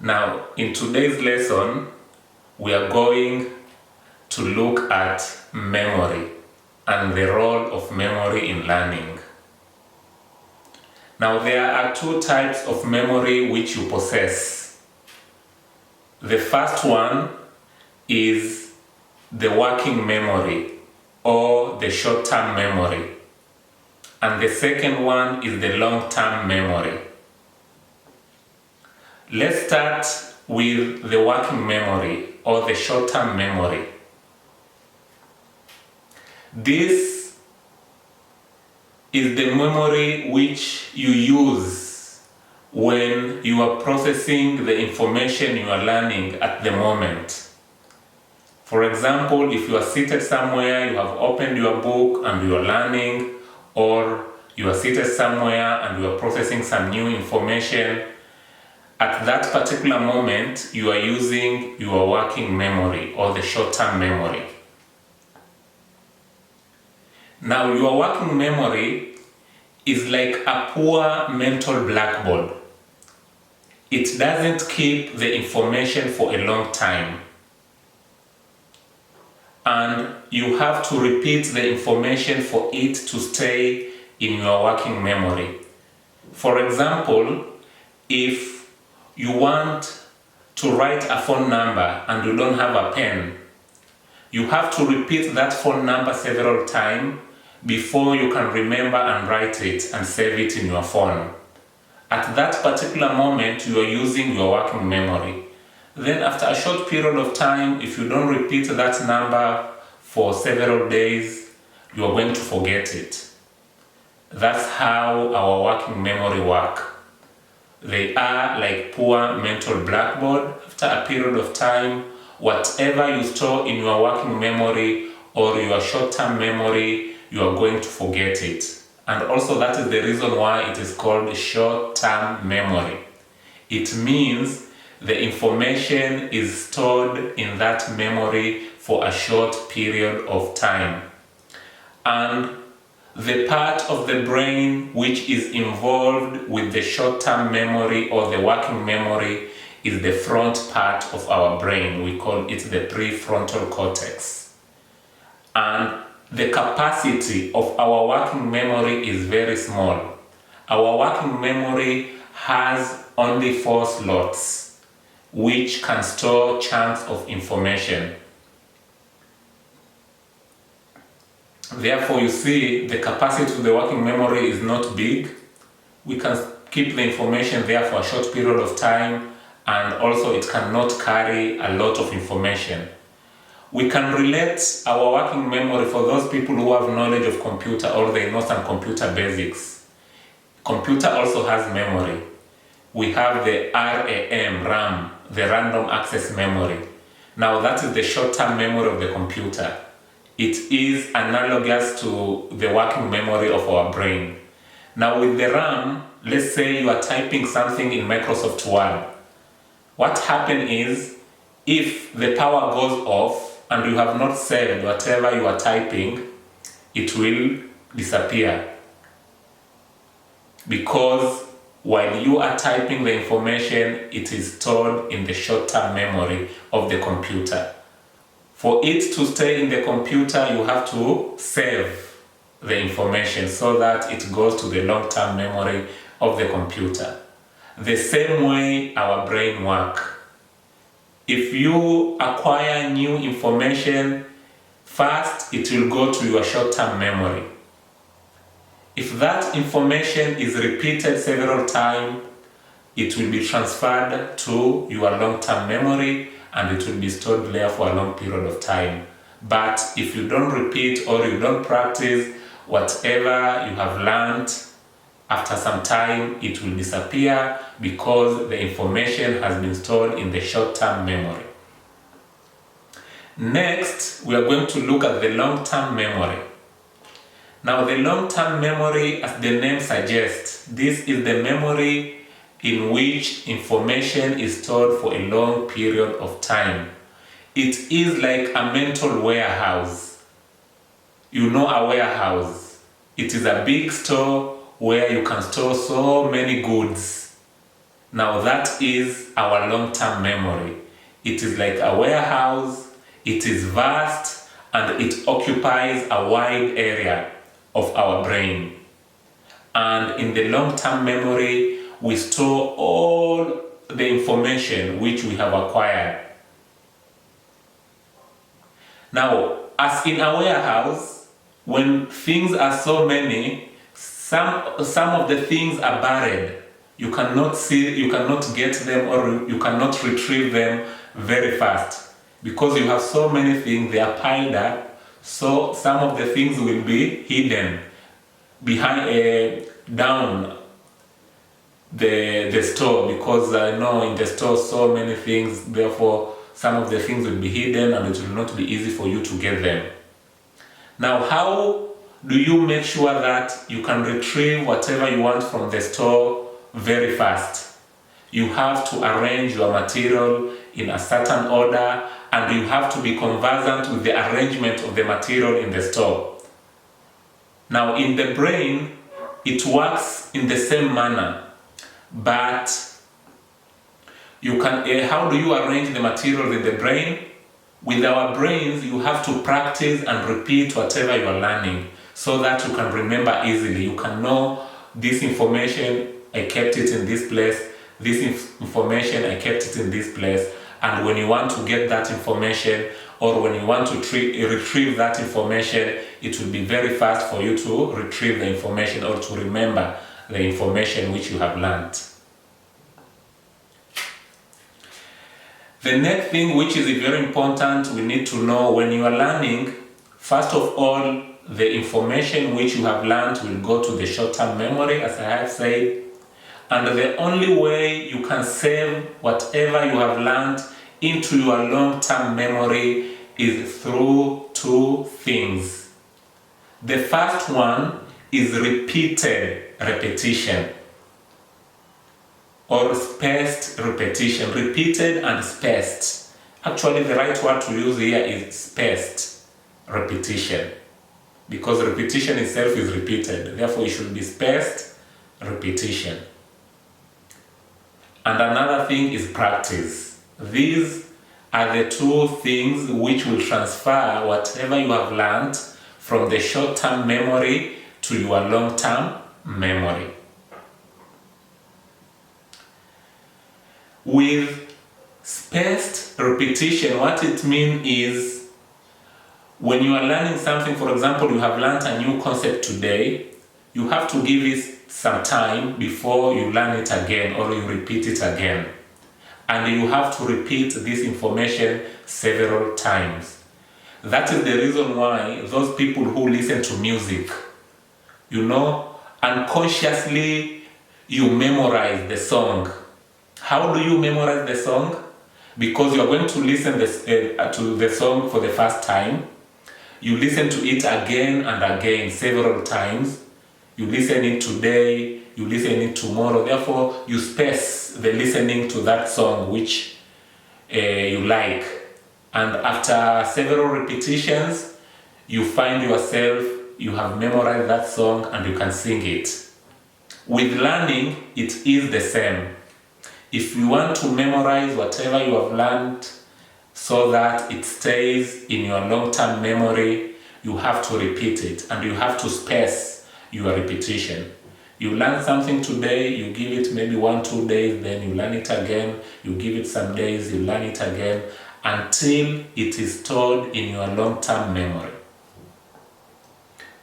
Now, in today's lesson, we are going to look at memory and the role of memory in learning. Now, there are two types of memory which you possess. The first one is the working memory or the short-term memory, and the second one is the long-term memory. Let's start with the working memory or the short-term memory. This is the memory which you use when you are processing the information you are learning at the moment. For example, if you are seated somewhere, you have opened your book and you are learning, or you are seated somewhere and you are processing some new information, at that particular moment, you are using your working memory or the short-term memory. Now, your working memory is like a poor mental blackboard. It doesn't keep the information for a long time. And you have to repeat the information for it to stay in your working memory. For example, if you want to write a phone number and you don't have a pen, you have to repeat that phone number several times before you can remember and write it and save it in your phone. At that particular moment, you are using your working memory. Then after a short period of time, if you don't repeat that number for several days, you are going to forget it. That's how our working memory works. They are like poor mental blackboard. After a period of time, whatever you store in your working memory or your short-term memory, you are going to forget it. And also that is the reason why it is called short-term memory. It means the information is stored in that memory for a short period of time. And the part of the brain which is involved with the short-term memory or the working memory is the front part of our brain. We call it the prefrontal cortex. And the capacity of our working memory is very small. Our working memory has only 4 slots which can store chunks of information. Therefore, you see, the capacity of the working memory is not big. We can keep the information there for a short period of time, and also it cannot carry a lot of information. We can relate our working memory for those people who have knowledge of computer or they know some computer basics. Computer also has memory. We have the RAM, the random access memory. Now that is the short-term memory of the computer. It is analogous to the working memory of our brain. Now with the RAM, let's say you are typing something in Microsoft Word. What happens is, if the power goes off and you have not saved whatever you are typing, it will disappear. Because while you are typing the information, it is stored in the short-term memory of the computer. For it to stay in the computer, you have to save the information so that it goes to the long-term memory of the computer. The same way our brain works. If you acquire new information, first it will go to your short-term memory. If that information is repeated several times, it will be transferred to your long-term memory and it will be stored there for a long period of time. But if you don't repeat or you don't practice whatever you have learned, after some time it will disappear because the information has been stored in the short-term memory. Next, we are going to look at the long-term memory. Now the long-term memory, as the name suggests, this is the memory in which information is stored for a long period of time. It is like a mental warehouse. You know a warehouse. It is a big store where you can store so many goods. Now that is our long-term memory. It is like a warehouse, it is vast, and it occupies a wide area of our brain. And in the long-term memory, we store all the information which we have acquired. Now, as in a warehouse, when things are so many, some of the things are buried. You cannot see, you cannot get them, or you cannot retrieve them very fast. Because you have so many things, they are piled up, so some of the things will be hidden behind, down the store, because I know in the store so many things, therefore some of the things will be hidden and it will not be easy for you to get them. Now, how do you make sure that you can retrieve whatever you want from the store very fast? You have to arrange your material in a certain order, and you have to be conversant with the arrangement of the material in the store. Now, in the brain, it works in the same manner, but you can, how do you arrange the material in the brain? With our brains, you have to practice and repeat whatever you are learning so that you can remember easily. You can know this information, I kept it in this place, this information, I kept it in this place. And when you want to get that information, or when you want to retrieve that information, it will be very fast for you to retrieve the information or to remember the information which you have learned. The next thing which is very important, we need to know when you are learning, first of all, the information which you have learned will go to the short-term memory, as I have said. And the only way you can save whatever you have learned into your long-term memory is through two things. The first one is repeated repetition, or spaced repetition. Repeated and spaced. Actually, the right word to use here is spaced repetition, because repetition itself is repeated. Therefore, it should be spaced repetition. And another thing is practice. These are the two things which will transfer whatever you have learned from the short-term memory to your long-term memory. With spaced repetition, what it means is when you are learning something, for example, you have learned a new concept today, you have to give it some time before you learn it again or you repeat it again. And you have to repeat this information several times. That is the reason why those people who listen to music, unconsciously you memorize the song. How do you memorize the song? Because you are going to listen to the song for the first time. You listen to it again and again several times. You listen it today, you listen it tomorrow. Therefore, you space the listening to that song which you like. And after several repetitions, you find yourself, you have memorized that song and you can sing it. With learning, it is the same. If you want to memorize whatever you have learned so that it stays in your long-term memory, you have to repeat it and you have to space your repetition. You learn something today, you give it maybe 1-2 days, then you learn it again, you give it some days, you learn it again, until it is stored in your long-term memory.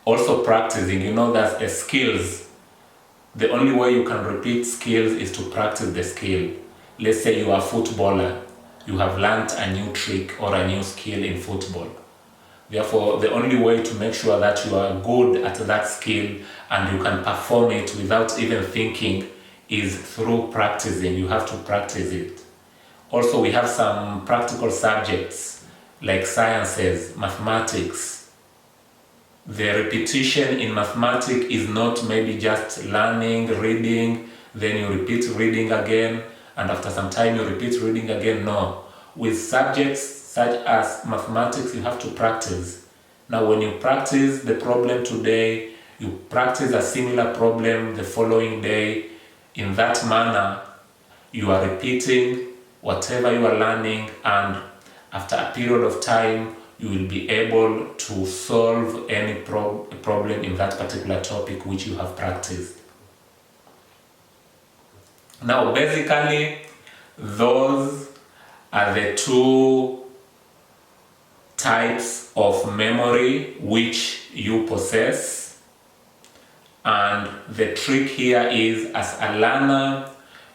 Also practicing, that's a skills. The only way you can repeat skills is to practice the skill. Let's say you are a footballer, you have learned a new trick or a new skill in football. Therefore, the only way to make sure that you are good at that skill and you can perform it without even thinking is through practicing. You have to practice it. Also, we have some practical subjects like sciences, mathematics. The repetition in mathematics is not maybe just learning, reading, then you repeat reading again, and after some time you repeat reading again. No. With subjects such as mathematics, you have to practice. Now, when you practice the problem today, you practice a similar problem the following day. In that manner, you are repeating whatever you are learning, and after a period of time you will be able to solve any problem in that particular topic which you have practiced. Now basically those are the two types of memory which you possess, and the trick here is, as a learner,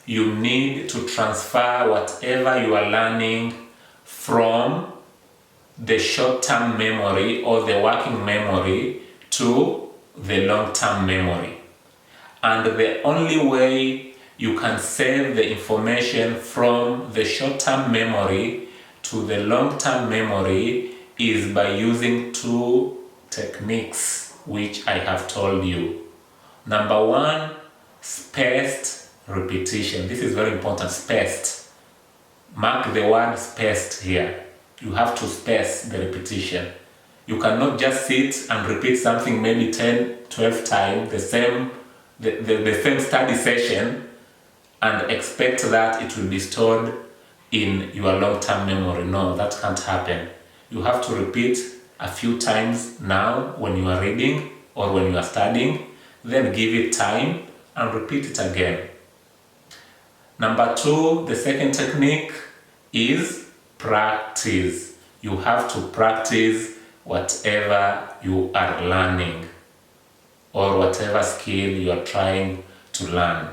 you need to transfer whatever you are learning from the short-term memory or the working memory to the long-term memory. And the only way you can save the information from the short-term memory to the long-term memory is by using two techniques which I have told you. Number one, spaced repetition. This is very important, spaced. Mark the word spaced here. You have to space the repetition. You cannot just sit and repeat something maybe 10, 12 times, the same study session, and expect that it will be stored in your long-term memory. No, that can't happen. You have to repeat a few times now when you are reading or when you are studying, then give it time and repeat it again. Number two, the second technique is practice. You have to practice whatever you are learning or whatever skill you are trying to learn.